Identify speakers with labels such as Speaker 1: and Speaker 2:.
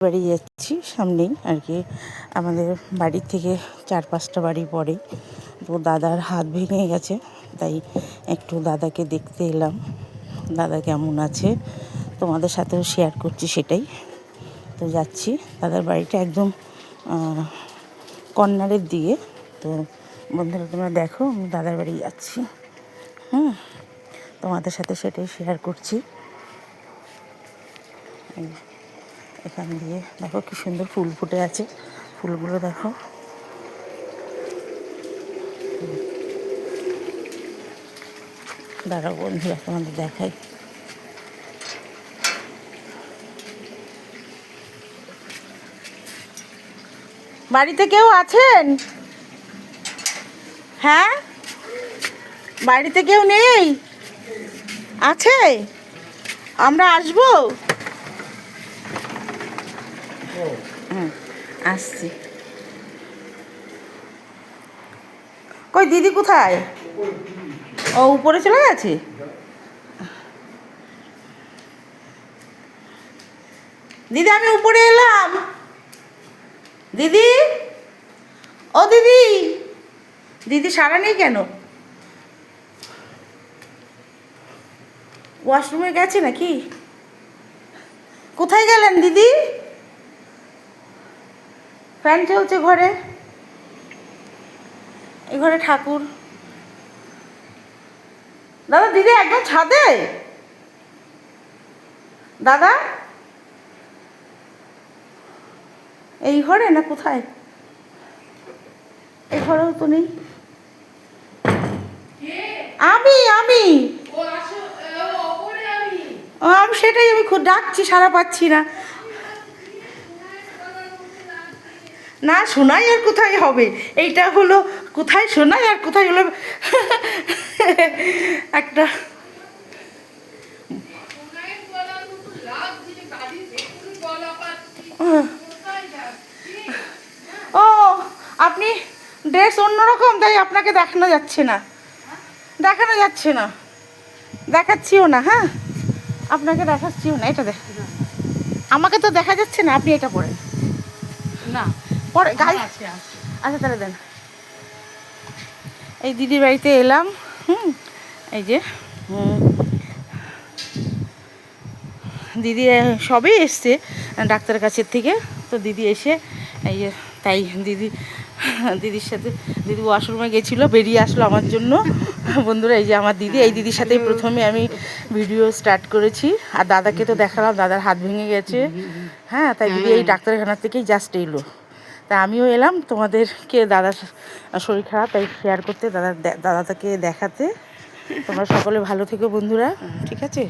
Speaker 1: বাড়ি যাচ্ছি সামনেই আর কি, আমাদের বাড়ির থেকে 4-5টা বাড়ি পরে। তো দাদার হাত ভেঙে গেছে, তাই একটু দাদাকে দেখতে এলাম। দাদা কেমন আছে তোমাদের সাথেও শেয়ার করছি সেটাই। তো যাচ্ছি, দাদার বাড়িটা একদম কর্নারের দিকে। তো বন্ধুরা তোমরা দেখো, আমি দাদার বাড়ি যাচ্ছি। তোমাদের সাথে সেটাই শেয়ার করছি। এখান দিয়ে দেখো কি সুন্দর ফুল ফুটে আছে, ফুলগুলো দেখো। দাঁড়াও বন্ধুরা তোমাদের দেখাই। বাড়িতে কেউ আছেন? হ্যাঁ, বাড়িতে কেউ নেই? আছে, আমরা আসবো। আসছি। কই দিদি কোথায়? ও উপরে চলে গেছে। দিদি আমি উপরে এলাম। দিদি, ও দিদি, দিদি সারা নেই কেন? ওয়াশরুমে গেছে নাকি? কোথায় গেলেন দিদি? ফ্যান চলছে ঘরে, এই ঘরে ঠাকুর। দাদা দিদি একদম ছাদে? দাদা এই ঘরে না কোথায়? এই ঘরেও তো নেই। আমি আমি আমি সেটাই আমি খুব ডাকছি, সারা পাচ্ছি না। না শোনাই আর কোথায় হবে, এইটা হলো কোথায় শোনাই আর কোথায় হলো একটা। ও আপনি ড্রেস অন্যরকম, তাই আপনাকে দেখানো যাচ্ছে না, দেখানো যাচ্ছে না, দেখাচ্ছিও না। হ্যাঁ, আপনাকে দেখাচ্ছিও না। এটা দেখ, আমাকে তো দেখা যাচ্ছে না, আপনি এটা পরেন না, পরে গায়ে আছে। আচ্ছা তাহলে দেন। এই দিদির বাড়িতে এলাম। এই যে দিদি সবই এসছে ডাক্তারের কাছের থেকে। তো দিদি এসে এই যে, তাই দিদির সাথে, দিদি ওয়াশরুমে গেছিলো, বেরিয়ে আসলো আমার জন্য। বন্ধুরা এই যে আমার দিদি, এই দিদির সাথেই প্রথমে আমি ভিডিও স্টার্ট করেছি। আর দাদাকে তো দেখালাম, দাদার হাত ভেঙে গেছে। হ্যাঁ, তাই দিদি এই ডাক্তারখানার থেকেই জাস্ট এলো। তাই আমিও এলাম তোমাদেরকে, দাদার শরীর খারাপ তাই শেয়ার করতে, দাদাকে দেখাতে। তোমরা সকলে ভালো থেকো বন্ধুরা, ঠিক আছে?